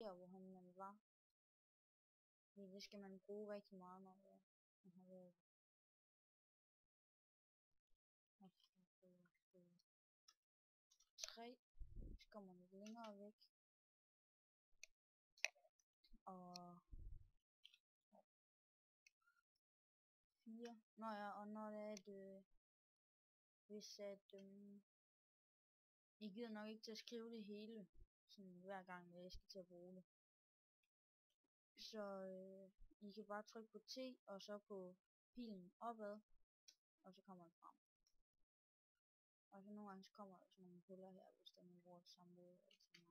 der hvor man var. Fordi det skal man bruge rigtig meget, når man har været 3, så kommer man lidt længere væk. Og 4. Nå ja, og når det er at hvis at I gider nok ikke til at skrive det hele, sådan hver gang jeg skal til at bruge det. Så I kan bare trykke på T, og så på pilen opad, og så kommer det frem. Og så nogle gange så kommer der sådan nogle huller her, hvis der man bruger det samme måde altid meget.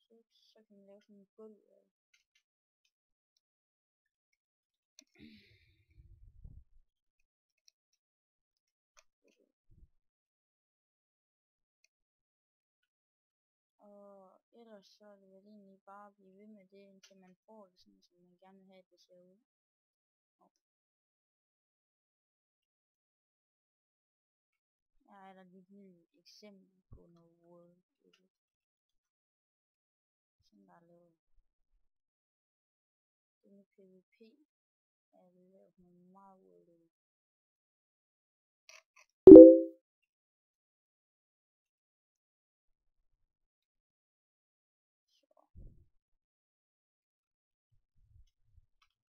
Og så kan man lave sådan en gulv af. Og ellers så er det vel egentlig bare at blive ved med det, indtil man får det sådan, som man gerne vil have, at det ser ud. Her er der lige et lille eksempel på noget Word. Sådan der er lavet. Det med PvP er lavet noget meget Word.